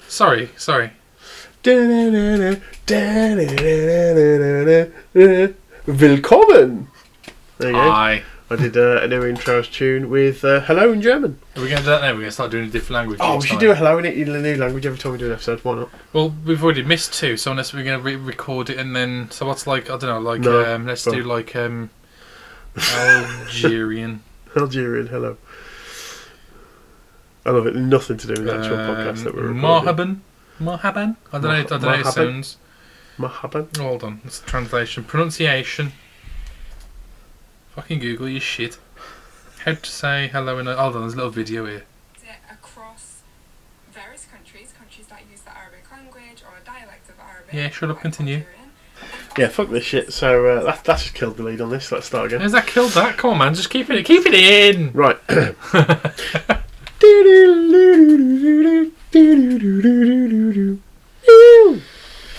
Sorry. Willkommen! There you go. Aye. I did a new intro tune with hello in German. Are we going to do that now? We're going to start doing a different language. Oh, we should do a hello in a new language every time we do an episode. Why not? Well, we've already missed two, so unless we're going to record it and then... So what's like, I don't know, like, No, let's but- do like Algerian. Algerian, hello. I love it. Nothing to do with the actual podcast that we're recording. Marhaban? I don't know how it sounds. Marhaban? Hold on, it's the translation. Pronunciation. Fucking Google your shit. How to say hello in a... Hold on, there's a little video here. Across various countries that use the Arabic language or a dialect of Arabic. Yeah, shut up, continue. Yeah, fuck this shit. So that's just killed the lead on this. Let's start again. Has that killed that? Come on, man, just keep it in! Right.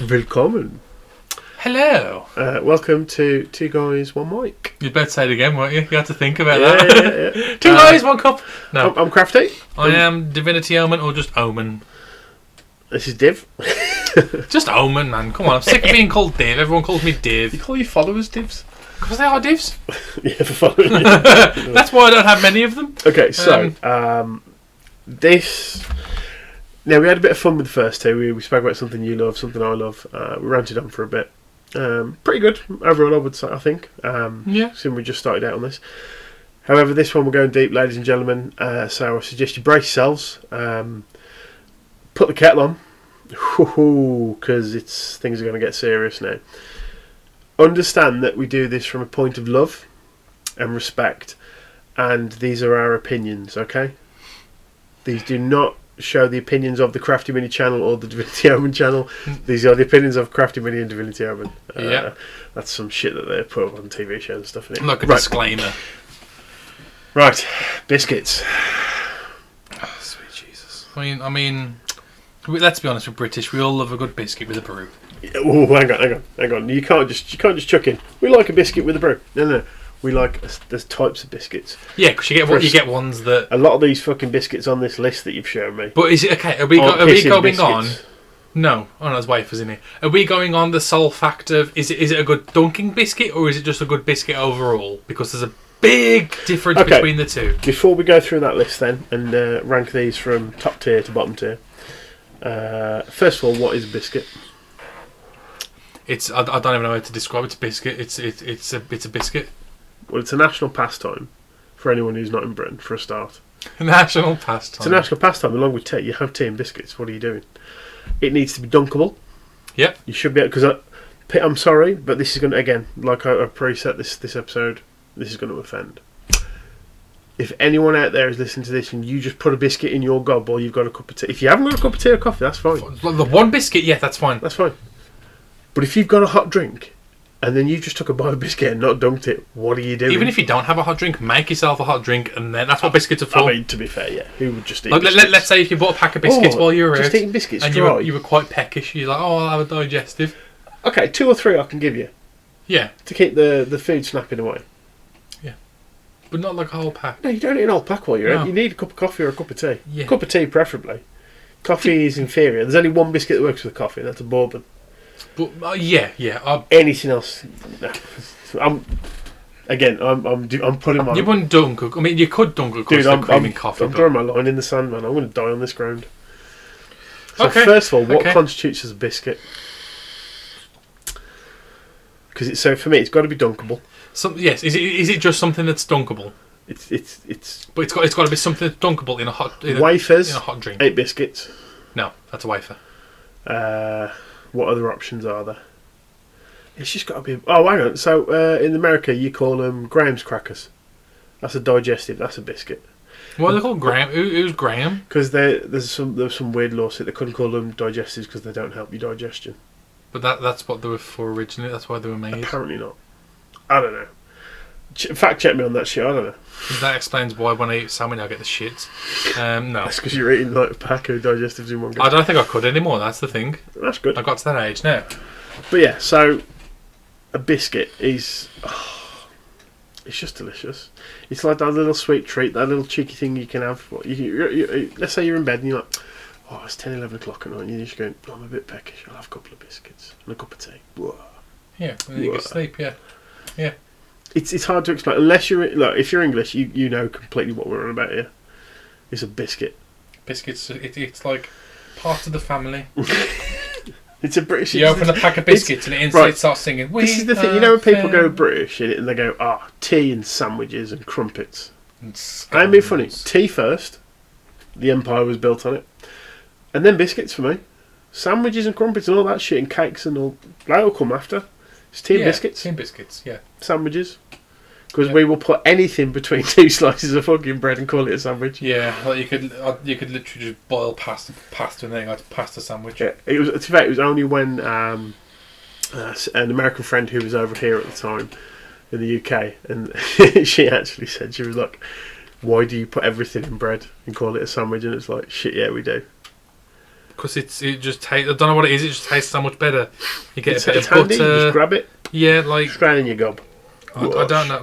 Willkommen. Hello! Welcome to Two Guys, One Mic. You'd better say it again, won't you? You have to think about Yeah, that. yeah. Two guys, one cup. No, I'm Crafty. I am Divinity Omen or just Omen. This is Div. Just Omen, man. Come on, I'm sick of being called Div. Everyone calls me You Div. call your followers Divs? Because they are Divs. Yeah, for following you. That's why I don't have many of them. Okay, so this. Now we had a bit of fun with the first two. We spoke about something you love, something I love. We ranted on for a bit. Pretty good overall, I would say. I think. Yeah. Since we just started out on this. However, this one we're going deep, ladies and gentlemen. So I suggest you brace yourselves. Put the kettle on, because things are going to get serious now. Understand that we do this from a point of love and respect, and these are our opinions. Okay, these do not show the opinions of the Crafty Mini channel or the Divinity Omen channel. These are the opinions of Crafty Mini and Divinity Omen. Yeah, that's some shit that they put on TV shows and stuff. In it. Like a disclaimer. Right, biscuits. Oh, sweet Jesus. I mean, let's be honest. We're British. We all love a good biscuit with a brew. Oh, hang on. You can't just chuck in. We like a biscuit with a brew. No. We like there's types of biscuits. Yeah, because you get ones that a lot of these fucking biscuits on this list that you've shown me. But is it okay? Are we going biscuits. on? No, there's wafers in here. Are we going on the sole fact of is it a good dunking biscuit or is it just a good biscuit overall? Because there's a big difference between the two. Before we go through that list then and rank these from top tier to bottom tier. First of all, what is a biscuit? I don't even know how to describe it. It's a biscuit. It's a biscuit. Well, it's a national pastime for anyone who's not in Britain, for a start. National pastime. It's a national pastime along with tea. You have tea and biscuits. What are you doing? It needs to be dunkable. Yep. You should be able, because I'm sorry, but this is going to, again, like I preset this episode, this is going to offend. If anyone out there is listening to this and you just put a biscuit in your gob or you've got a cup of tea, if you haven't got a cup of tea or coffee, that's fine. The one biscuit, yeah, that's fine. That's fine. But if you've got a hot drink and then you just took a bite of biscuit and not dunked it, what are you doing? Even if you don't have a hot drink, make yourself a hot drink, and then that's what biscuits are for. I mean, to be fair, yeah, who would just eat like, biscuits? let's say if you bought a pack of biscuits while you were just out, eating biscuits and dry. you were quite peckish, you're like, I'll have a digestive. Okay, 2 or 3 I can give you. Yeah. To keep the food snapping away. Yeah. But not like a whole pack. No, you don't eat an whole pack while you're out. You need a cup of coffee or a cup of tea. Yeah. A cup of tea, preferably. Coffee is inferior. There's only one biscuit that works with coffee, and that's a bourbon. But yeah. Anything else? No. I'm putting my. You wouldn't dunk. I mean, you could dunk a course of cream in coffee. I'm throwing my line in the sand, man. I'm going to die on this ground. So okay. First of all, what constitutes as a biscuit? Because for me, it's got to be dunkable. Yes. Is it just something that's dunkable? It's. But it's got to be something that's dunkable in a hot wafers. In a hot drink. 8 biscuits. No, that's a wafer. What other options are there? It's just got to be. Oh, hang on. So in America, you call them Graham's crackers. That's a digestive. That's a biscuit. What are they called? Graham? Who's Graham? Because there's some weird law that they couldn't call them digestives because they don't help your digestion. But that's what they were for originally. That's why they were made. Apparently not. I don't know. Fact check me on that shit. I don't know. That explains why when I eat salmon I get the shits. No. That's because you're eating like a pack of digestives in one go. I don't think I could anymore. That's the thing. That's good. I got to that age now. But yeah, so a biscuit is. It's just delicious. It's like that little sweet treat, that little cheeky thing you can have. Let's say you're in bed and you're like, Oh, it's 10, 11 o'clock at night and you're just going, I'm a bit peckish, I'll have a couple of biscuits and a cup of tea. Whoa. Yeah, and then you can sleep, yeah. Yeah. It's hard to explain. Unless you're... Look, if you're English, you know completely what we're on about here. It's a biscuit. Biscuits, it's like part of the family. It's a British... You open a pack of biscuits and it instantly starts singing, this is the thing, you know when people go British and they go, tea and sandwiches and crumpets. I ain't being funny. Tea first. The empire was built on it. And then biscuits for me. Sandwiches and crumpets and all that shit and cakes and all... That'll come after. It's tea and biscuits. Tea and biscuits, yeah. Sandwiches. Because we will put anything between two slices of fucking bread and call it a sandwich. Yeah, like you could literally just boil pasta and then like a pasta sandwich. Yeah, it was only when an American friend who was over here at the time in the UK, and she actually said, she was like, why do you put everything in bread and call it a sandwich? And it's like, shit, yeah, we do. Because it just tastes... I don't know what it is, it just tastes so much better. You get a bit of handy, butter. you just grab it. Yeah, like... Straight in your gob. I don't know,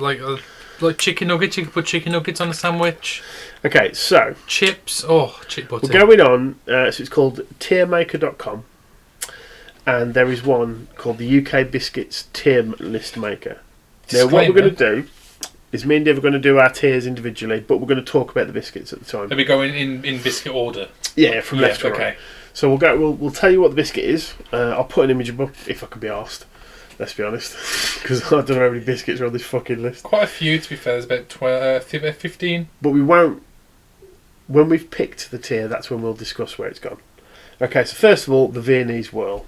like chicken nuggets, you can put chicken nuggets on a sandwich. Okay, so... Chips, chip butter. We're going on, so it's called tiermaker.com, and there is one called the UK Biscuits Tier List Maker. Now, what we're going to do is me and Dave are going to do our tiers individually, but we're going to talk about the biscuits at the time. Are we going in biscuit order? Yeah, from left to right. So we'll tell you what the biscuit is. I'll put an image up if I can be asked. Let's be honest, because I don't know how many biscuits are on this fucking list. Quite a few, to be fair. There's about 15. But we won't. When we've picked the tier, that's when we'll discuss where it's gone. Okay, so first of all, the Viennese whirl.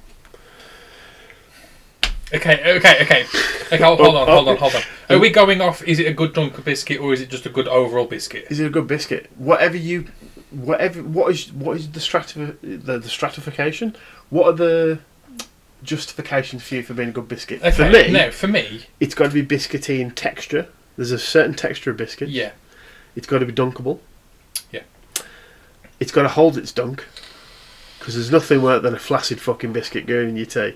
Okay. Hold on. Are we going off? Is it a good Dunker biscuit or is it just a good overall biscuit? Is it a good biscuit? What is the stratification? What are the justifications for you for being a good biscuit? Okay, for me, it's got to be biscuity in texture. There's a certain texture of biscuit. Yeah. It's got to be dunkable. Yeah. It's got to hold its dunk, because there's nothing worse than a flaccid fucking biscuit going in your tea,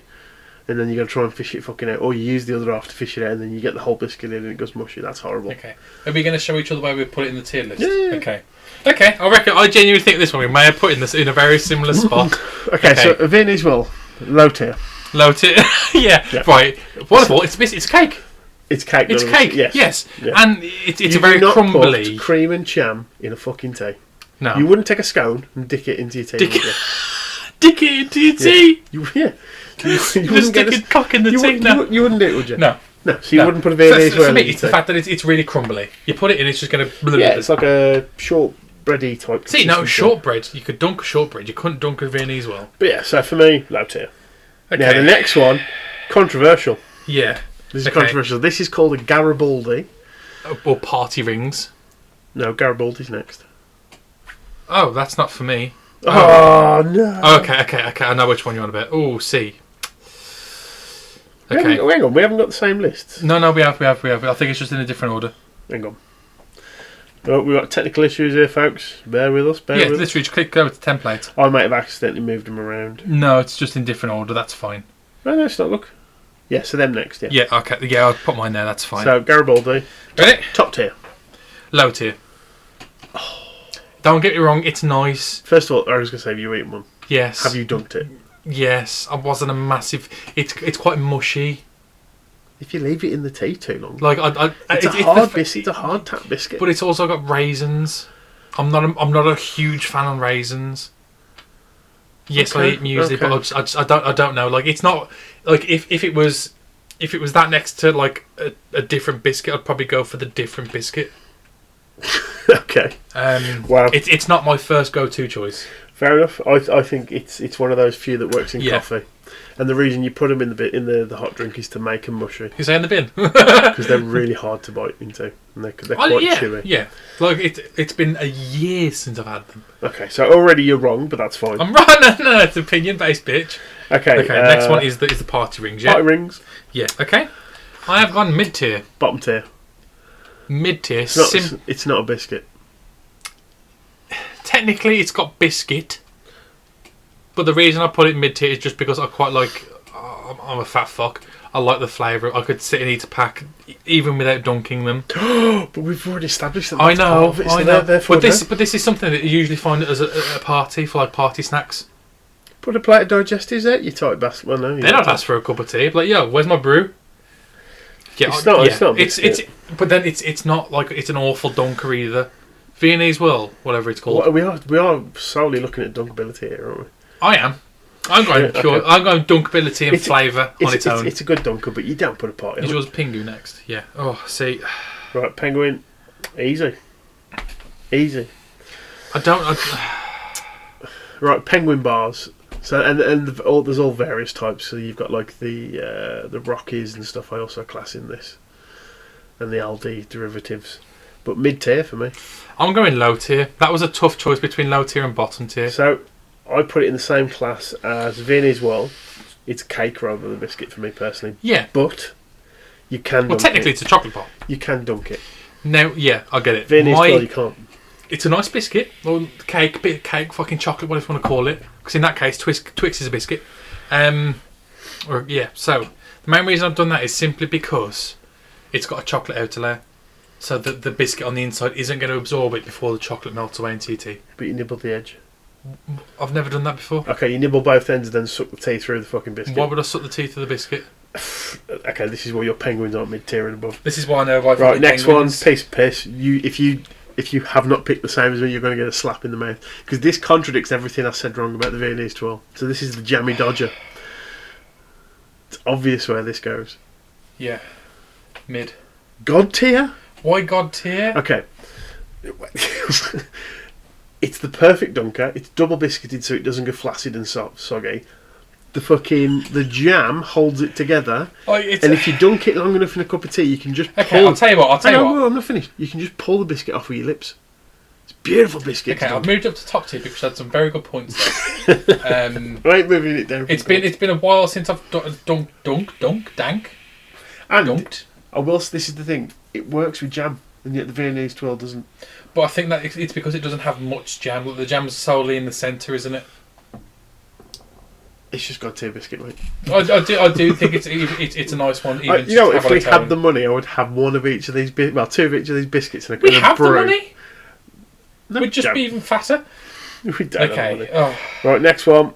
and then you got to try and fish it fucking out, or you use the other half to fish it out, and then you get the whole biscuit in and it goes mushy. That's horrible. Okay. Are we going to show each other where we put it in the tier list? Yeah. Okay. I genuinely think this one we may have put in this in a very similar spot. Okay, so a Viennese whirl, low tier. Low tier. Yeah. Right. Wonderful. It's cake. It's cake. It's cake. Yes. Yeah. And it's a very not crumbly. Put cream and jam in a fucking tea. No. You wouldn't take a scone and dick it into your tea. Dick it into your tea. You just stick a cock in the tea. You wouldn't do it, would you? No. So you wouldn't put a Viennese whirl in for me, your it's tea. the fact that it's really crumbly. You put it in, it's just going to... Yeah, it's like a shortbready type. See, no, shortbread. You could dunk a shortbread. You couldn't dunk a Viennese whirl. But yeah, so for me, low tier. Okay. Now, the next one, controversial. Yeah. This is controversial. This is called a Garibaldi. Or party rings. No, Garibaldi's next. Oh, that's not for me. Oh, no. Okay. I know which one you're on about. Oh, see. Okay. Hang on, we haven't got the same lists. No, we have. I think it's just in a different order. Hang on. Oh, we've got technical issues here, folks. Bear with us. Literally, just click over to template. I might have accidentally moved them around. No, it's just in different order. That's fine. No, it's not. Look. Yeah, so them next, yeah. Yeah, okay. Yeah, I'll put mine there. That's fine. So, Garibaldi. Ready? Top tier. Low tier. Don't get me wrong, it's nice. First of all, I was going to say, have you eaten one? Yes. Have you dunked it? Yes. I wasn't a massive... It's quite mushy. If you leave it in the tea too long. Like it's a hard biscuit. It's a hard tap biscuit. But it's also got raisins. I'm not a huge fan of raisins. Yes, I eat muesli, but I don't know. Like, it's not... Like, if it was that next to, like, a different biscuit, I'd probably go for the different biscuit. Okay. Wow. It's not my first go-to choice. Fair enough. I think it's one of those few that works in coffee, and the reason you put them in the hot drink is to make them mushy. You say in the bin because they're really hard to bite into, and they're quite chewy. Yeah, like it's been a year since I've had them. Okay, so already you're wrong, but that's fine. I'm right. No, it's opinion-based, bitch. Okay. Next one is the party rings. Yeah. Party rings. Yeah. Okay. I have gone mid-tier. Bottom tier. Mid-tier. It's not a biscuit. Technically, it's got biscuit, but the reason I put it mid-tier is just because I quite like... I'm a fat fuck. I like the flavour. I could sit and eat a pack even without dunking them. But we've already established that. I know, part of it, I so know. But this is something that you usually find as a party for like party snacks. Put a plate of digestives out. You tight bastard. Well, no, Then I'd ask for a cup of tea. Like, yo, where's my brew? Yeah, it's not. But then it's not like it's an awful dunker either. Viennese Whirl, whatever it's called. Well, we are solely looking at dunkability here, aren't we? I am. I'm going dunkability and flavour on its own. It's a good dunker, but you don't put a party on Is it. yours Pingu next? Yeah. Oh, see. Right, Penguin. Easy. Right, Penguin bars. So there's all various types. So you've got like the Rockies and stuff. I also class in this, and the Aldi derivatives. But mid tier for me. I'm going low tier. That was a tough choice between low tier and bottom tier. So I put it in the same class as Viennese Whirl. It's cake rather than a biscuit for me personally. Yeah. But you can dunk technically it's a chocolate bar. You can dunk it. No, yeah, I get it. Viennese Whirl you can't. It's a nice biscuit. Or cake, bit of cake, fucking chocolate, whatever you want to call it. Because in that case, Twix is a biscuit. So the main reason I've done that is simply because it's got a chocolate outer layer. So the biscuit on the inside isn't going to absorb it before the chocolate melts away into your tea. But you nibble the edge. I've never done that before. Okay, you nibble both ends and then suck the tea through the fucking biscuit. Why would I suck the tea through the biscuit? Okay, this is why your penguins aren't mid-tier and above. This is why I know why. Right, next penguins. One, piece of piss. If you have not picked the same as me, you're going to get a slap in the mouth. Because this contradicts everything I said wrong about the Viennese Twirl. So this is the Jammy Dodger. It's obvious where this goes. Yeah. Mid. God tier? Why God tier? Okay. It's the perfect dunker. It's double biscuited so it doesn't go flaccid and soggy. The jam holds it together. And if you dunk it long enough in a cup of tea, you can just pull... I'll tell you what. I'm not finished. You can just pull the biscuit off with your lips. It's beautiful biscuit. Okay, I've moved up to top tier because I had some very good points there. I ain't moving it down. It's been a while since I've dunked. This is the thing. It works with jam, and yet the Viennese Twirl doesn't. But I think that it's because it doesn't have much jam. The jam's solely in the centre, isn't it? It's just got tier biscuit, mate. I do think it's a nice one. Even if we had the money, I would have one of each of these. Two of each of these biscuits. And we have the money. No, we'd just be even fatter. We don't have money. Oh. Right, next one.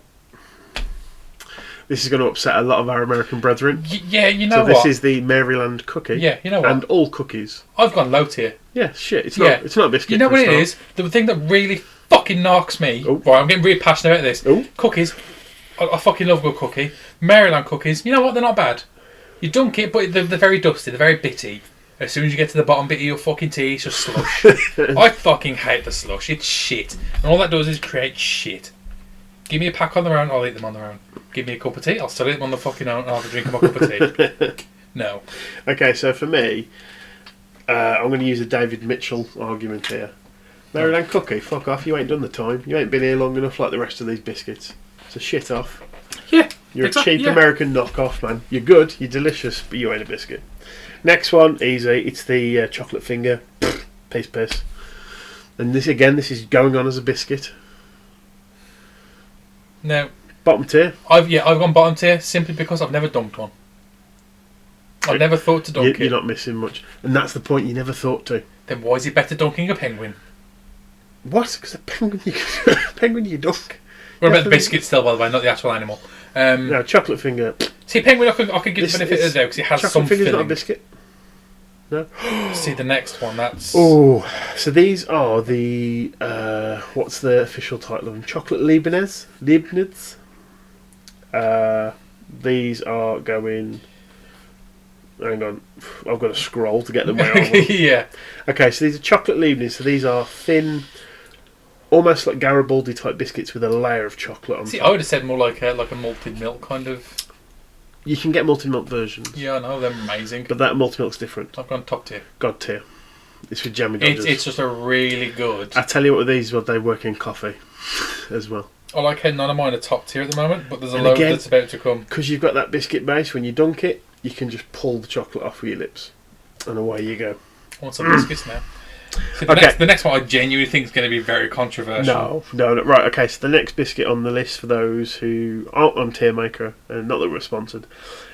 This is going to upset a lot of our American brethren. So this is the Maryland cookie. Yeah, you know what? And all cookies. I've gone low tier. Yeah, shit. It's not a biscuit. You know what it is? The thing that really fucking knocks me. Oh. Right, I'm getting really passionate about this. Oh. Cookies. I fucking love good cookie. Maryland cookies. You know what? They're not bad. You dunk it, but they're very dusty. They're very bitty. As soon as you get to the bottom bit of your fucking tea, it's just slush. I fucking hate the slush. It's shit. And all that does is create shit. Give me a pack on their own, I'll eat them on their own. Give me a cup of tea, I'll still eat them on the fucking own and I'll have a drink of my cup of tea. No. Okay, so for me, I'm going to use a David Mitchell argument here. Maryland cookie, fuck off, you ain't done the time. You ain't been here long enough like the rest of these biscuits. So shit off. Yeah. You're a cheap American knockoff, man. You're good, you're delicious, but you ain't a biscuit. Next one, easy. It's the chocolate finger. Piss. And this is going on as a biscuit. No. Bottom tier? I've gone bottom tier simply because I've never dunked one. I've never thought to dunk it. You're not missing much. And that's the point, you never thought to. Then why is it better dunking a penguin? What? Because a penguin you dunk. What about the biscuit still, by the way, not the actual animal? No, chocolate finger. See, penguin I could give the benefit of the doubt because it has some filling. Chocolate finger's not a biscuit. No. See the next one. That's so these are the what's the official title of them? Chocolate Leibniz. These are going. Hang on, I've got to scroll to get them where I want. Yeah. Okay, so these are chocolate Leibniz. So these are thin, almost like Garibaldi type biscuits with a layer of chocolate on top. I would have said more like a malted milk kind of. You can get malted milk versions. Yeah, I know, they're amazing. But that malted milk's different. I've gone top tier. God tier. It's with jammy dodgers. It's just a really good. I tell you what, with these, they work in coffee as well. I like how none of mine are top tier at the moment, but there's a load that's about to come. Because you've got that biscuit base, when you dunk it, you can just pull the chocolate off with your lips. And away you go. I want some biscuits now. So the next one I genuinely think is going to be very controversial. No. Right, okay, so the next biscuit on the list for those who aren't on Tier Maker, and not that we're sponsored,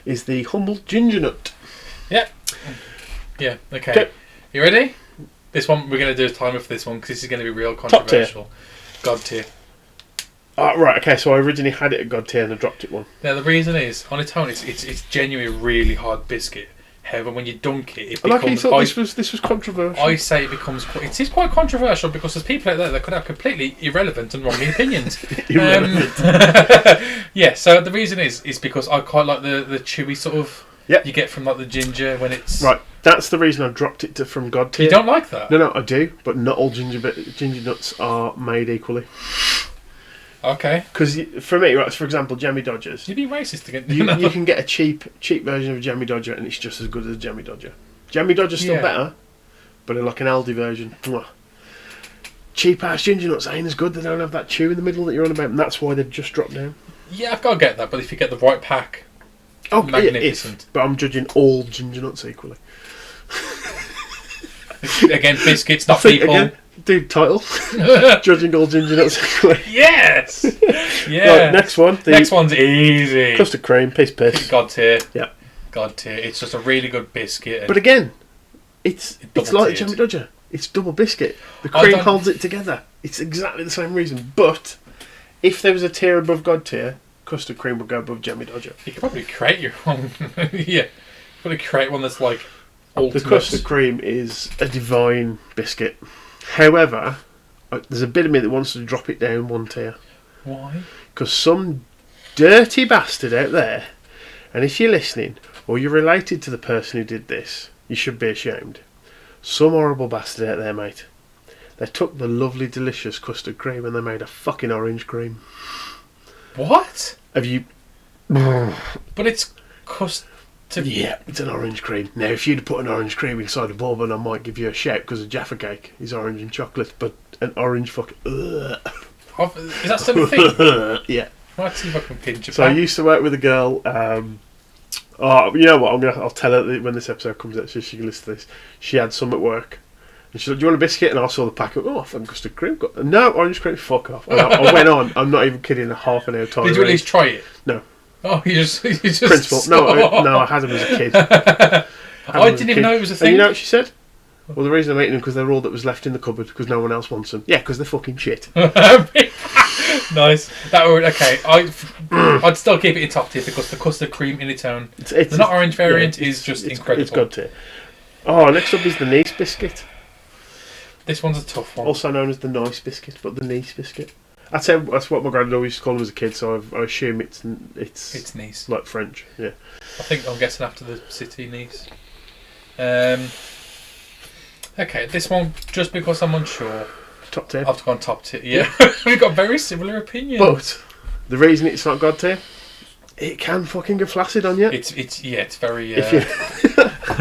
is the humble ginger nut. Yeah. Yeah, okay. You ready? This one, we're going to do a timer for this one because this is going to be real controversial. God tier. Right, okay, so I originally had it at God tier and I dropped it one. Now, the reason is, on its own, it's genuinely a really hard biscuit. However, when you dunk it becomes... this was controversial. I say it becomes... It is quite controversial because there's people out there that could have completely irrelevant and wrong opinions. Yeah, so the reason is because I quite like the chewy sort of... Yep. You get from like the ginger when it's... Right, that's the reason I dropped it from God tier. You don't like that? No, I do, but not all ginger nuts are made equally. Okay. Because for me, right, for example, Jammy Dodgers. You'd be racist again. You can get a cheap version of a Jammy Dodger and it's just as good as a Jammy Dodger. Jammy Dodger's still better, but like an Aldi version. Cheap ass ginger nuts ain't as good. They don't have that chew in the middle that you're on about, and that's why they've just dropped down. Yeah, I've got to get that, but if you get the right pack, magnificent. But I'm judging all ginger nuts equally. Again, biscuits, not people. Again, dude, title. Judging all ginger nuts equally. Yes! Yeah. Right, next one. Next one's easy. Custard cream, piss. God tier. Yeah. God tier. It's just a really good biscuit. But again, it's like a Jammy Dodger. It's double biscuit. The cream holds it together. It's exactly the same reason. But if there was a tier above God tier, custard cream would go above Jammy Dodger. You could probably create your own. Yeah. Probably create one that's like ultimate. The custard cream is a divine biscuit. However, there's a bit of me that wants to drop it down one tier. Why? Because some dirty bastard out there, and if you're listening, or you're related to the person who did this, you should be ashamed. Some horrible bastard out there, mate. They took the lovely, delicious custard cream and they made a fucking orange cream. What? Have you... But it's custard... Yeah, it's an orange cream. Now, if you'd put an orange cream inside a bourbon, I might give you a shout because a Jaffa cake is orange and chocolate, but an orange fucking... Is that still a thing? Yeah. Might see if I can pinch it. So I used to work with a girl... you know what? I'll tell her when this episode comes out so she can listen to this. She had some at work. And she said, "Do you want a biscuit?" And I saw the packet. Oh, I think custard cream. No, orange cream. Fuck off. I went on. I'm not even kidding. A half an hour time. Did you at least try it? No. Oh, you just principal. No, I had them as a kid. I didn't even know it was a thing. And you know what she said? Well, the reason I'm eating them because they're all that was left in the cupboard because no one else wants them. Yeah, because they're fucking shit. Nice. Okay. I'd still keep it in top tier because the custard cream in its own, the not orange variant is just incredible. It's God tier. Oh, next up is the nice biscuit. This one's a tough one. Also known as the nice biscuit, but the nice biscuit. That's what my granddad always used to call them as a kid, so I assume it's Nice. Like French, yeah. I'm guessing after the city Nice. Okay, this one, just because I'm unsure. Top tier. I've gone top tier, yeah. We've got very similar opinions. But the reason it's not God tier, it can fucking get flaccid on you. It's very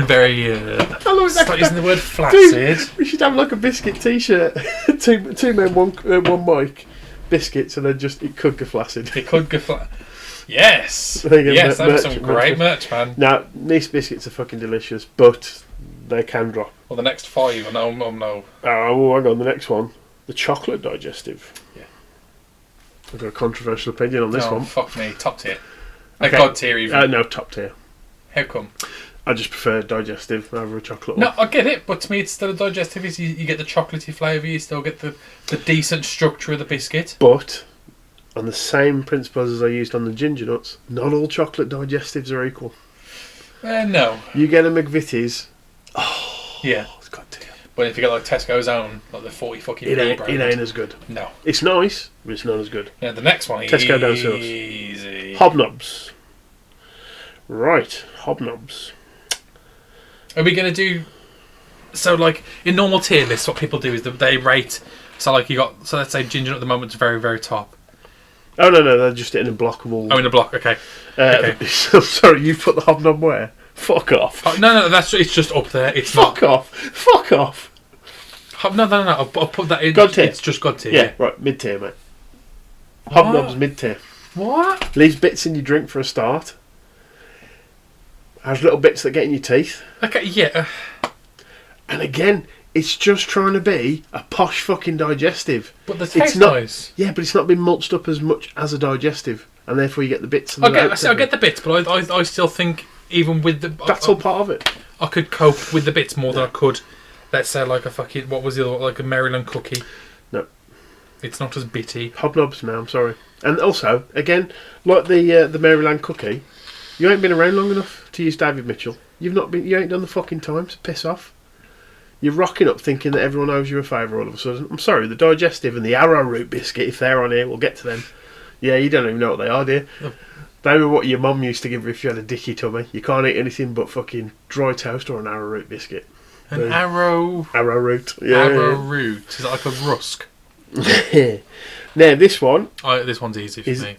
very I love stop using the word flaccid. Dude, we should have like a biscuit t-shirt. two men, one mic. Biscuits, and then it could go flaccid. It could go flaccid. Yes. Yes, that's some great merch, man. Now, nice biscuits are fucking delicious, but they can drop. Well, the next 5, no. Oh, hang on, the next one. The chocolate digestive. Yeah. I've got a controversial opinion on this one. Fuck me, top tier. Okay. God tier even. No, top tier. How come? I just prefer digestive over a chocolate one. No, I get it, but to me it's still a digestive. You get the chocolatey flavour, you still get the decent structure of the biscuit. But, on the same principles as I used on the ginger nuts, not all chocolate digestives are equal. No. You get a McVitie's. Oh. Yeah. It's God tier. But if you get like Tesco's own, like the 40 fucking it ain't as good. No. It's nice, but it's not as good. Yeah, the next one, Tesco down south. Easy. Hobnobs. Right, hobnobs. Are we going to do... So, like, in normal tier lists, what people do is they rate... So, like, let's say ginger nut at the moment's very, very top. Oh, no, they're just in a block of all... Oh, in a block, okay. I'm sorry, you put the hobnob where? Fuck off. Oh, no, it's just up there. It's Fuck off. No, I'll put that in. God tier. It's just God tier. Yeah, right, mid-tier, mate. Hobnobs mid-tier. What? Leaves bits in your drink for a start. Has little bits that get in your teeth. Okay, yeah. And again, It's just trying to be a posh fucking digestive. But the taste nice. Yeah, but it's not been mulched up as much as a digestive, and therefore you get the bits. And I get the bits, but I still think even with the that's all part of it. I could cope with the bits more than I could. Let's say like a fucking what was the other, like a Maryland cookie. No, it's not as bitty. Hobnobs, man. I'm sorry. And also, again, like the Maryland cookie, you ain't been around long enough to use David Mitchell. You ain't done the fucking time, so piss off. You're rocking up thinking that everyone owes you a favour all of a sudden. I'm sorry, the digestive and the arrowroot biscuit, if they're on here, we'll get to them. Yeah, you don't even know what they are, do you? No. They were what your mum used to give you if you had a dicky tummy. You can't eat anything but fucking dry toast or an arrowroot biscuit. Arrowroot. Yeah. Arrowroot. Is that like a rusk? Now, this one... this one's easy for me.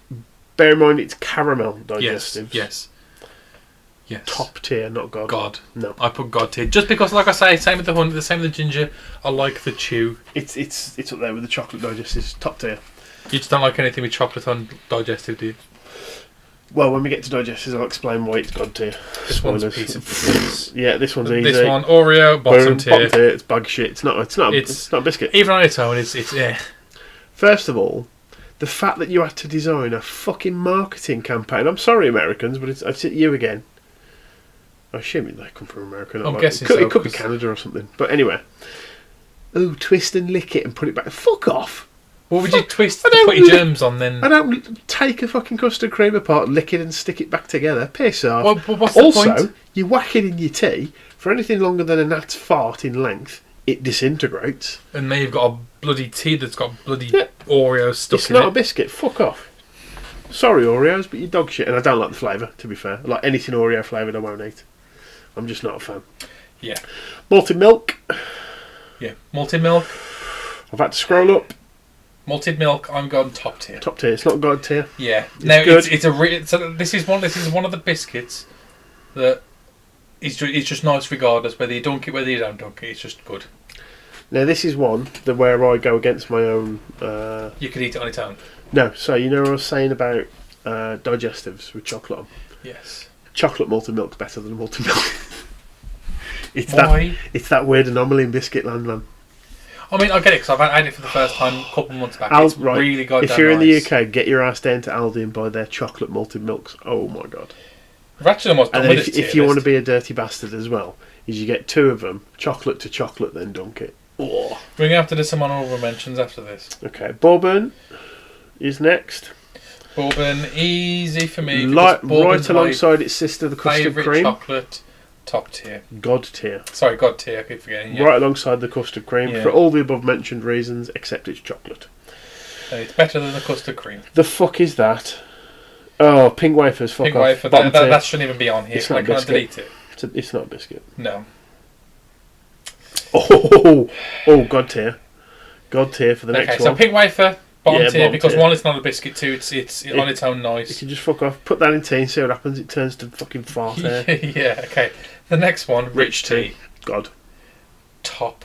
Bear in mind, it's caramel digestives. Yes. Top tier, not God. God. No. I put God tier. Just because, like I say, same with the honey, the same with the ginger, I like the chew. It's up there with the chocolate digestives. Top tier. You just don't like anything with chocolate on digestive, do you? Well, when we get to digestives, I'll explain why it's God tier. This one's a piece of piss. Yeah, this one's easy. This one, Oreo, bottom tier. Bottom tier. It's bug shit. It's not a biscuit. Even on its own, it's First of all, the fact that you had to design a fucking marketing campaign. I'm sorry, Americans, but it's you again. I assume they come from America. I'm guessing it could be Canada or something. But anyway. Oh, twist and lick it and put it back. Fuck off. What would you twist to put your germs on then? I don't take a fucking custard cream apart, lick it and stick it back together. Piss off. Well, what's the point? You whack it in your tea. For anything longer than a gnat's fart in length, it disintegrates. And now you've got a bloody tea that's got bloody Oreos stuck in it. It's not a biscuit. Fuck off. Sorry, Oreos, but you're dog shit. And I don't like the flavour, to be fair. Like anything Oreo flavoured, I won't eat. I'm just not a fan. Yeah. Malted milk. Yeah. Malted milk. I've had to scroll up. Malted milk. I'm going top tier. Top tier. It's not God tier. Yeah. This is one of the biscuits that is just nice regardless whether you dunk it, whether you don't dunk it. It's just good. Now this is one where I go against my own. You could eat it on its own. No. So you know what I was saying about digestives with chocolate on. Yes. Chocolate malted milk's better than malted milk. Why? It's that weird anomaly in biscuit land, man. I mean, I get it because I've had it for the first time a couple of months back. It's really goddamn If you're in nice. the UK, get your ass down to Aldi and buy their chocolate malted milks. Oh my god! I've actually almost done with it. If you want to be a dirty bastard as well, is you get 2 of them, chocolate to chocolate, then dunk it. Oh. We're going to have to do some honourable mentions after this. Okay, bourbon is next. Bourbon, easy for me. Right alongside its sister, the custard cream. Chocolate, top tier. God tier. Sorry, God tier, I keep forgetting. Yeah. Right alongside the custard cream, for all the above mentioned reasons, except it's chocolate. It's better than the custard cream. The fuck is that? Oh, pink wafers, fuck pink off. Wafer, that shouldn't even be on here. It's not a biscuit. Delete it? It's not a biscuit. No. Oh, God tier. God tier for the next one. So pink wafer, bottom tier, because tier. 1, it's not a biscuit, 2, it's on its own nice. You can just fuck off. Put that in tea and see what happens. It turns to fucking fart air. Yeah, okay. The next one, rich tea. God. Top.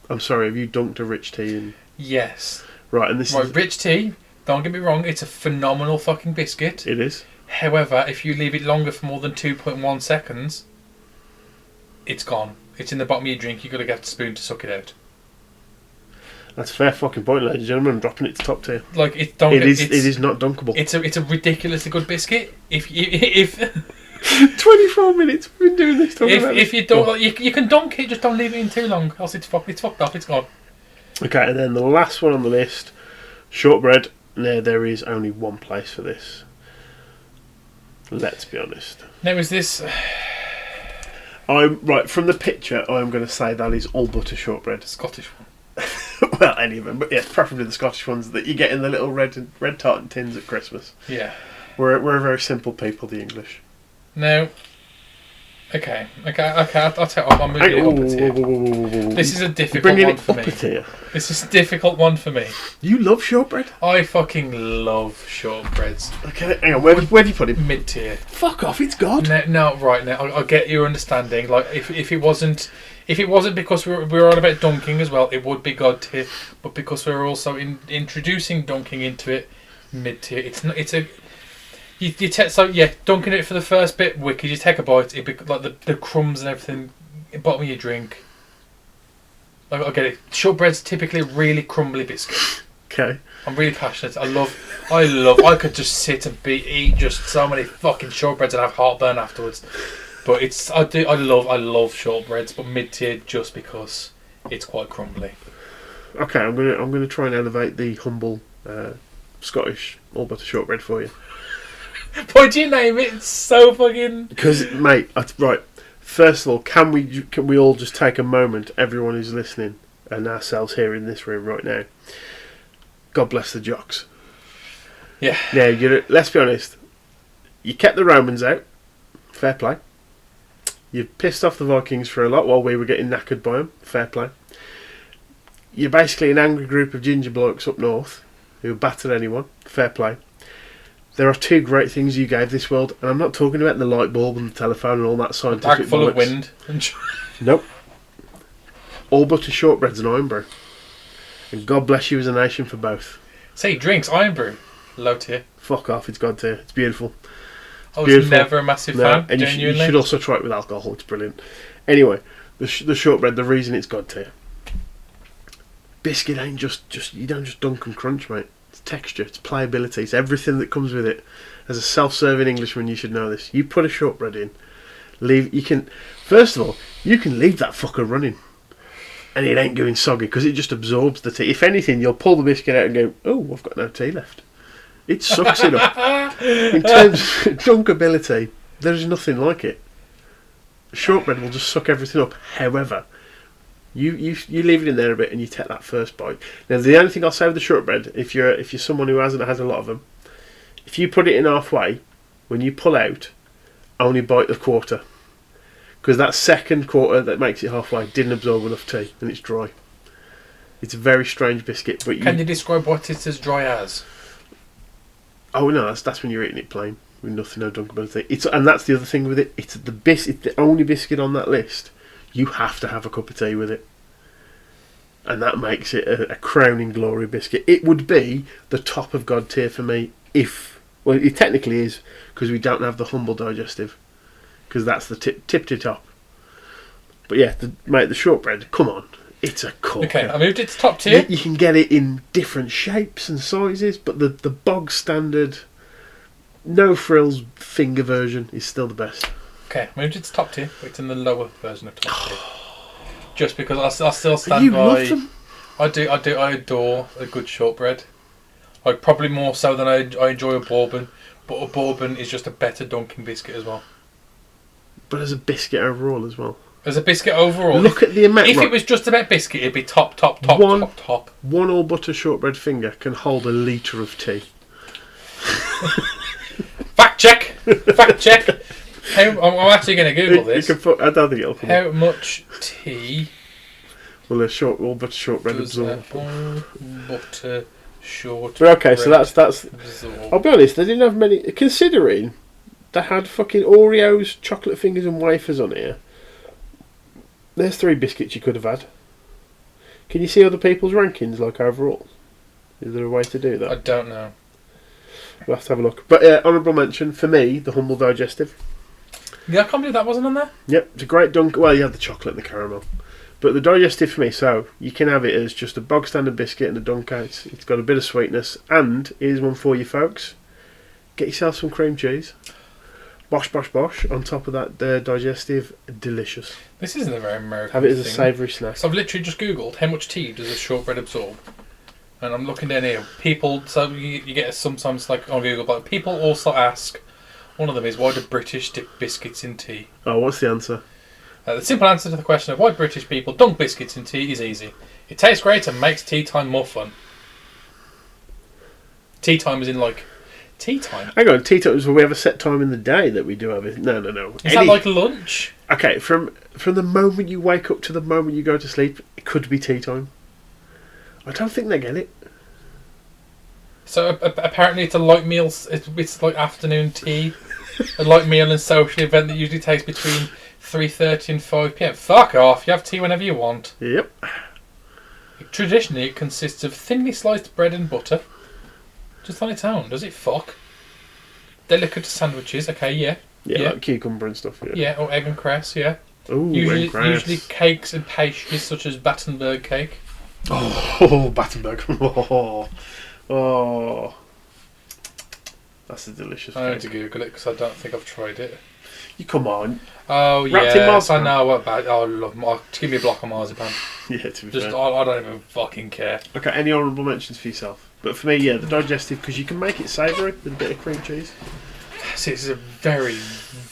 I'm sorry, have you dunked a rich tea in? Yes. Right, and this is... rich tea, don't get me wrong, it's a phenomenal fucking biscuit. It is. However, if you leave it longer for more than 2.1 seconds, it's gone. It's in the bottom of your drink, you've got to get a spoon to suck it out. That's a fair fucking point, ladies and gentlemen. I'm dropping it to top tier. Like it is not dunkable. It's a ridiculously good biscuit. If 24 minutes we've been doing this. If you don't, you can dunk it, just don't leave it in too long, else it's fucked up. It's gone. Okay, and then the last one on the list, shortbread. Now there is only one place for this. Let's be honest. Now is this? From the picture. I'm going to say that is all butter shortbread. Scottish one. Well, any of them, but yeah, preferably the Scottish ones that you get in the little red tartan tins at Christmas. Yeah. We're a very simple people, the English. Now, okay. I'll tell you, I'm moving it up a tier. This is a difficult one for me. This is a difficult one for me. You love shortbread? I fucking love shortbreads. Okay, hang on, where do you put it? Mid tier. Fuck off, it's God. No, right now, I'll get your understanding. Like, if it wasn't because we were on about dunking as well, it would be God tier. But because we're also introducing dunking into it, mid tier. Dunking it for the first bit, wicked. You take a bite, it'd be like the crumbs and everything, bottom of your drink. I get it. Shortbread's typically a really crumbly biscuit. Okay. I'm really passionate. I could just sit and eat just so many fucking shortbreads and have heartburn afterwards. But I love shortbreads, but mid-tier just because it's quite crumbly. Okay, I'm gonna try and elevate the humble Scottish all butter shortbread for you. Why do you name it? It's so fucking... Because, mate, right. First of all, can we all just take a moment, everyone who's listening, and ourselves here in this room right now? God bless the jocks. Yeah. Yeah, let's be honest. You kept the Romans out. Fair play. You pissed off the Vikings for a lot while we were getting knackered by them. Fair play. You're basically an angry group of ginger blokes up north who battered anyone. Fair play. There are two great things you gave this world, and I'm not talking about the light bulb and the telephone and all that scientific bag full bollocks. of wind. Nope. All butter shortbreads and iron brew. And God bless you as a nation for both. Say drinks, iron brew. Low tier. Fuck off, it's God tier. It's beautiful. I was never a massive fan, and genuinely. You should also try it with alcohol, it's brilliant. Anyway, the shortbread, the reason it's God tier. Biscuit ain't just you don't just dunk and crunch, mate. It's texture, it's playability, it's everything that comes with it. As a self-serving Englishman, you should know this. You put a shortbread in, first of all, you can leave that fucker running, and it ain't going soggy because it just absorbs the tea. If anything, you'll pull the biscuit out and go, "Oh, I've got no tea left." It sucks it up. In terms of dunkability, there is nothing like it. Shortbread will just suck everything up. However, you leave it in there a bit and you take that first bite. Now, the only thing I'll say with the shortbread, if you're someone who hasn't had a lot of them, if you put it in halfway, when you pull out, only bite the quarter, because that second quarter that makes it halfway didn't absorb enough tea and it's dry. It's a very strange biscuit. But can you describe what it's as dry as? Oh no, that's when you're eating it plain with nothing, no dunkability. And that's the other thing with it. It's the only biscuit on that list. You have to have a cup of tea with it, and that makes it a crowning glory biscuit. It would be the top of God tier for me well, it technically is because we don't have the humble digestive, because that's the tip to top. But yeah, the shortbread. Come on. It's a corker. Okay, I moved it to top tier. You can get it in different shapes and sizes, but the bog standard, no frills finger version is still the best. Okay, moved it to top tier. It's in the lower version of top tier. Just because I still stand You by. love them? I do. I adore a good shortbread. Like probably more so than I enjoy a bourbon, but a bourbon is just a better dunking biscuit as well. But as a biscuit overall as well. As a biscuit overall, look at the amount. If it was just about biscuit, it'd be top. One all butter shortbread finger can hold a litre of tea. Fact check. I'm actually going to Google this. I don't think it'll come How much tea? Well, all butter shortbread absorb. All butter shortbread. But okay, so that's. I'll be honest. They didn't have many. Considering they had fucking Oreos, chocolate fingers, and wafers on here. There's 3 biscuits you could have had. Can you see other people's rankings, like overall? Is there a way to do that? I don't know. We'll have to have a look. But honourable mention, for me, the humble digestive. Yeah, I can't believe that wasn't on there. Yep, it's a great dunk. Well, you had the chocolate and the caramel. But the digestive for me, so you can have it as just a bog standard biscuit and a dunk out. It's got a bit of sweetness. And here's one for you folks. Get yourself some cream cheese. Bosh, on top of that digestive, delicious. This isn't a very American Have it as a thing. savoury snack. So I've literally just Googled how much tea does a shortbread absorb, and I'm looking down here. People, so you get sometimes like on Google, but people also ask. One of them is, why do British dip biscuits in tea? Oh, what's the answer? The simple answer to the question of why British people dunk biscuits in tea is easy. It tastes great and makes tea time more fun. Tea time is in like. Tea time? Hang on, tea time is where we have a set time in the day that we do have it. No. Is that like lunch? Okay, from the moment you wake up to the moment you go to sleep, it could be tea time. I don't think they get it. So apparently it's a light meal, it's like afternoon tea. A light meal and social event that usually takes between 3:30 and 5 p.m. Fuck off, you have tea whenever you want. Yep. Traditionally it consists of thinly sliced bread and butter. Just on its own, does it fuck? Delicate sandwiches, okay, yeah. Yeah, like cucumber and stuff, yeah. Yeah, or egg and cress, yeah. Ooh, usually cakes and pastries such as Battenberg cake. Oh, Battenberg. Oh. That's a delicious cake. I need to Google it because I don't think I've tried it. You come on. Oh, Wrapped in yes, I marzipan. know what about. Oh, I love give me a block of marzipan. Yeah, to be Just, fair. I don't even fucking care. Okay, any honourable mentions for yourself? But for me, yeah, the digestive, because you can make it savoury with a bit of cream cheese. See, this is a very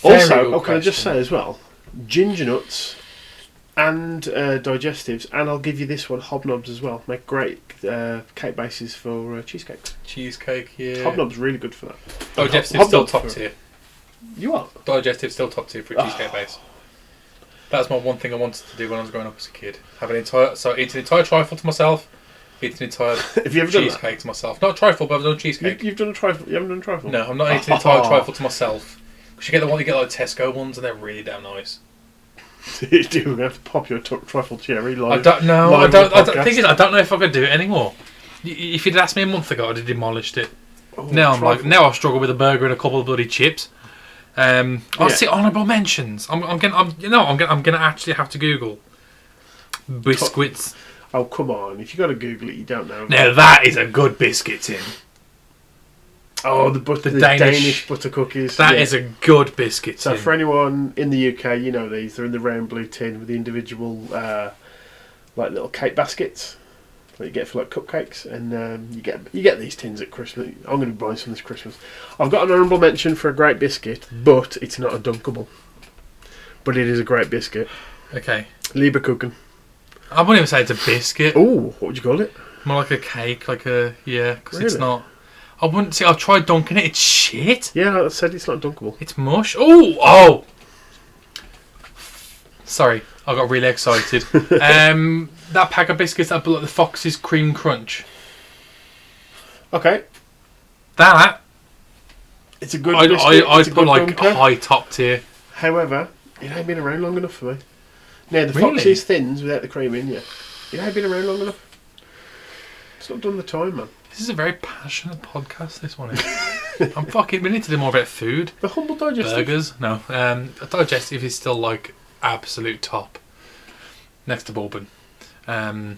Also, good can I just question. say as well, ginger nuts and digestives, and I'll give you this one, hobnobs as well, make great cake bases for cheesecakes. Cheesecake, yeah. Hobnobs really good for that. Digestive still Hobnobs top for- tier. You are? Digestive still top tier for a cheesecake base. That's my one thing I wanted to do when I was growing up as a kid. Eat an entire trifle to myself, eat an entire Have you ever done that? cheesecake to myself. Not trifle, but I've done cheesecake. You've done a trifle? You haven't done a trifle? No, I'm not eating an entire trifle to myself. Because you get the one you get like Tesco ones, and they're really damn nice. You do have to pop your trifle cherry live. I don't know. live on the podcast. Thing is, I don't know if I could do it anymore. If you'd asked me a month ago, I'd have demolished it. Oh, Now I'm trifle. now I struggle with a burger and a couple of bloody chips. I'll see honourable mentions. I'm gonna actually have to Google biscuits. Oh, come on. If you got to Google it, you don't know. Now that is a good biscuit tin. Oh, the Danish butter cookies. That is a good biscuit So tin. for anyone in the UK, you know these. They're in the round blue tin with the individual, like little cake baskets that you get for like cupcakes, and you get these tins at Christmas. I'm going to be buying some this Christmas. I've got an honourable mention for a great biscuit, but it's not a dunkable. But it is a great biscuit. Okay. Leberkuchen. I wouldn't even say it's a biscuit. Oh, what would you call it? More like a cake, because it's Really? not. I wouldn't say I've tried dunking it. It's shit. Yeah, I said it's not dunkable. It's mush. Oh. Sorry, I got really excited. That pack of biscuits that like the Fox's Cream Crunch. Okay, That it's a good I'd biscuit. put It's a good like dunker. high top tier. However, it ain't been around long enough for me. Now, the Really? Fox's Thins without the cream in, yeah. It ain't been around long enough. It's not done the time, man. This is a very passionate podcast. This one is. We need to do more about food. The humble digestive. Burgers. No. Digestive is still like absolute top. Next to bourbon. Bourbon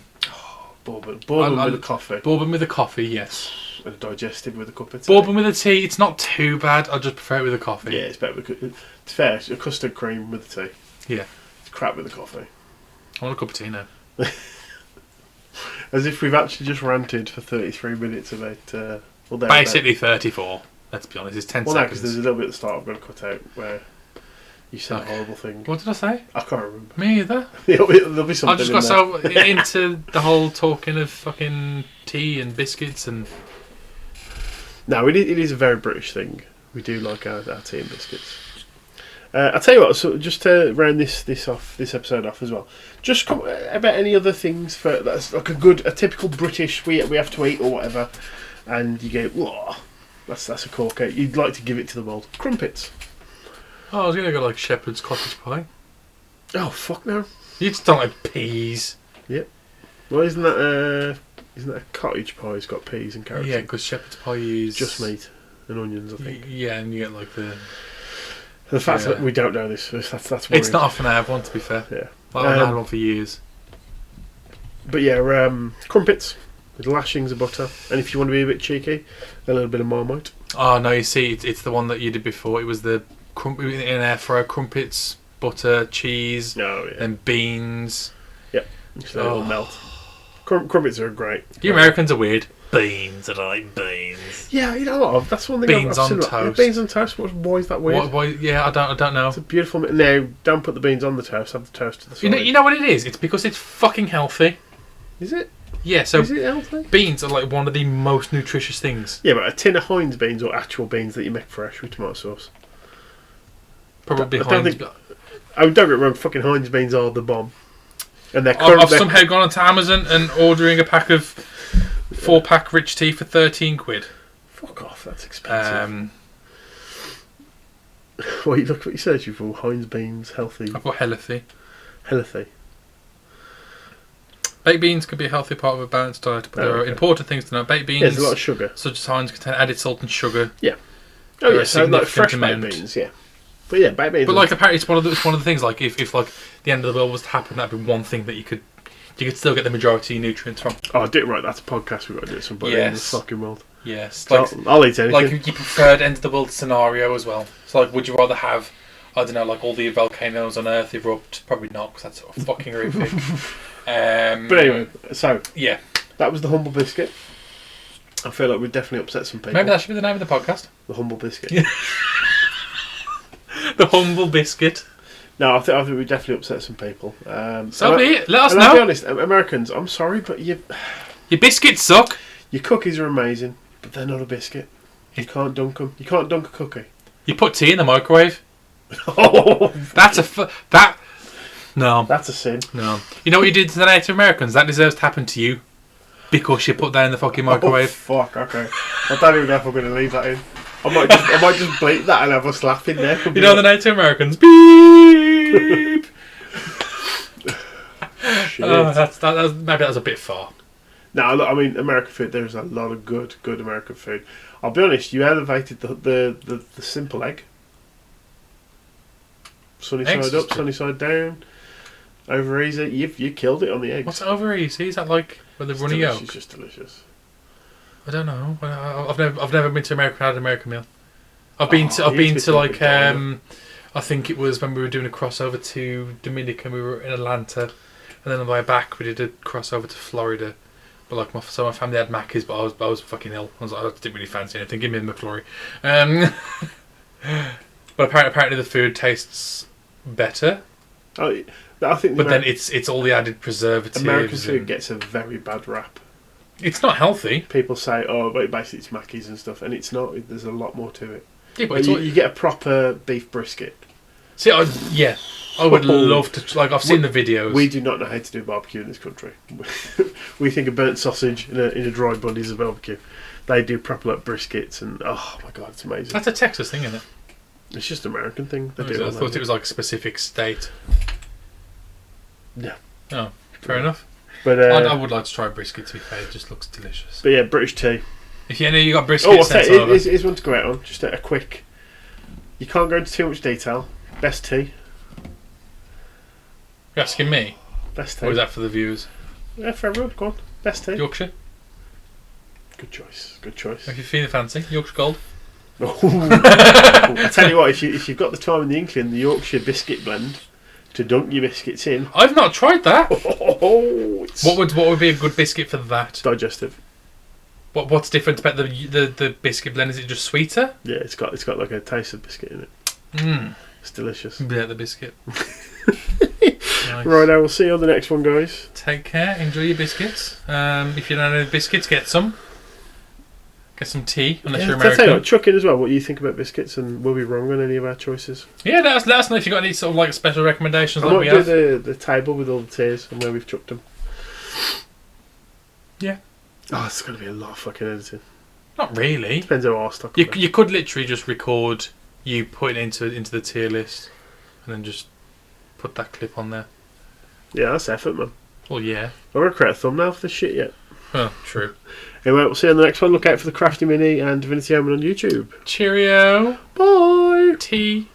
I- with a coffee. Bourbon with a coffee, yes. And a digestive with a cup of tea. Bourbon with a tea, it's not too bad. I just prefer it with a coffee. Yeah, it's better with it's fair. It's a custard cream with a tea. Yeah. It's crap with a coffee. I want a cup of tea now. As if we've actually just ranted for 33 minutes about... Basically 34. Let's be honest, it's 10 Well, no, because seconds. there's a little bit at the start I've got to cut out where you said a horrible thing. What did I say? I can't remember. Me either. There'll be something I just in got there. so into the whole talking of fucking tea and biscuits and... No, it is a very British thing. We do like our tea and biscuits. I'll tell you what. So just to round this episode off as well. Just come about any other things that's like a typical British we have to eat or whatever, and you go, whoa, that's a corker. You'd like to give it to the world. Crumpets. Oh, I was going to go like shepherd's cottage pie. Oh fuck no. You just don't like peas. Yep. Well, isn't that a cottage pie? It's got peas and carrots. Yeah, because shepherd's pie is... Just meat and onions, I think. Yeah, and you get like the... The fact that we don't know this, that's worrying. It's not often I have one, to be fair. Yeah. I've had one for years. But yeah, crumpets with lashings of butter, and if you want to be a bit cheeky, a little bit of Marmite. Oh no, you see, it's the one that you did before. It was the in air fryer crumpets, butter, cheese, and beans. Yep, just let it all melt. Crumpets are great. You Americans are weird. Beans, I don't like beans. Yeah, you know what? That's one thing. Beans I've on seen toast. Beans on toast. Why is that weird? Why, yeah, I don't know. It's a beautiful. Now, don't put the beans on the toast. Have the toast to the side. You know what it is? It's because it's fucking healthy. Is it? Yeah. So is it healthy? Beans are like one of the most nutritious things. Yeah, but a tin of Heinz beans or actual beans that you make fresh with tomato sauce. Probably I don't Heinz. think. Oh, don't get me wrong. Fucking Heinz beans are the bomb. And they're I've somehow gone onto Amazon and ordering a pack of 4-pack rich tea for £13. Fuck off, that's expensive. Well, you look what you're searching for. Heinz beans, healthy. I've got healthy. Healthy. Baked beans could be a healthy part of a balanced diet, but there are important things to know. Baked beans, there's a lot of sugar. such as Heinz, contain added salt and sugar. Yeah. There Oh are yeah, so like significant fresh baked amount. beans, yeah. But yeah, baked beans. But like, apparently, it's one of the things. Like, if like the end of the world was to happen, that'd be one thing that you could still get the majority of nutrients from. Oh, do it right. That's a podcast we've got to do at some point in the fucking world. Yes. So Like, I'll eat anything. Like, your preferred end of the world scenario as well. So, like, would you rather have, I don't know, like all the volcanoes on Earth erupt? Probably not, because that's sort of fucking horrific. But anyway, so yeah, that was the humble biscuit. I feel like we've definitely upset some people. Maybe that should be the name of the podcast. The humble biscuit. The humble biscuit. No, I think we definitely upset some people. So be it. Let us know. I'll be honest, Americans, I'm sorry, but your biscuits suck. Your cookies are amazing, but they're not a biscuit. You can't dunk them. You can't dunk a cookie. You put tea in the microwave. Oh, that's no. That's a sin. No. You know what you did to the Native Americans? That deserves to happen to you. Because you put that in the fucking microwave. Oh, fuck, okay. I don't even know if I'm going to leave that in. I might just bleep that and have us laughing there. You know the Native Americans. Beep! Shit. Maybe that's a bit far. No, look, I mean, American food, there's a lot of good American food. I'll be honest, you elevated the simple egg. Sunny side up, sunny side down. Over easy. You killed it on the eggs. What's over easy? Is that like with the runny yolk? It's just delicious. I don't know. I've never been to America and had an American meal. I've been to like I think it was when we were doing a crossover to Dominican. We were in Atlanta, and then on the way back we did a crossover to Florida. But like my family had Macca's, but I was fucking ill. I didn't really fancy anything. Give me a McFlurry. But apparently the food tastes better. I think. But then it's all the added preservatives. American food gets a very bad rap. It's not healthy. People say, "Oh, but basically it's Mackey's and stuff," and it's not. There's a lot more to it. Yeah, but you get a proper beef brisket. See, I would love to. Like, I've seen the videos. We do not know how to do barbecue in this country. We think a burnt sausage in a dry bun is a barbecue. They do proper like briskets, and oh my god, it's amazing. That's a Texas thing, isn't it? It's just an American thing. I thought it was like a specific state. Yeah. Oh, fair enough. But I would like to try brisket, to be fair. It just looks delicious. But yeah, British tea. If you got brisket, here's one to go out on. Just a quick. You can't go into too much detail. Best tea. You're asking me? Best tea. Or is that for the viewers? Yeah, for everyone. Go on. Best tea. Yorkshire. Good choice. Good choice. If you're feeling fancy, Yorkshire Gold. I tell you what, if you've got the time and the inkling, the Yorkshire biscuit blend to dunk your biscuits in. I've not tried that. What would be a good biscuit for that? Digestive. What's different about the biscuit blend? Is it just sweeter? Yeah, it's got like a taste of biscuit in it. It's delicious. Yeah, the biscuit. Nice. Right, I will see you on the next one, guys. Take care. Enjoy your biscuits. If you don't know biscuits, get some. Get some tea, unless you're American. Tell you what, chuck in as well what you think about biscuits, and we'll be wrong on any of our choices. Yeah, let us know if you've got any sort of like special recommendations. I might do the table with all the tiers and where we've chucked them. Yeah. Oh, it's going to be a lot of fucking editing. Not really. Depends how our stock. You could literally just record you putting into the tier list, and then just put that clip on there. Yeah, that's effort, man. Well, yeah. I'm going to create a thumbnail for this shit yet. Oh, true. Anyway, we'll see you on the next one. Look out for the Crafty Mini and Divinity Omen on YouTube. Cheerio. Bye. Tea.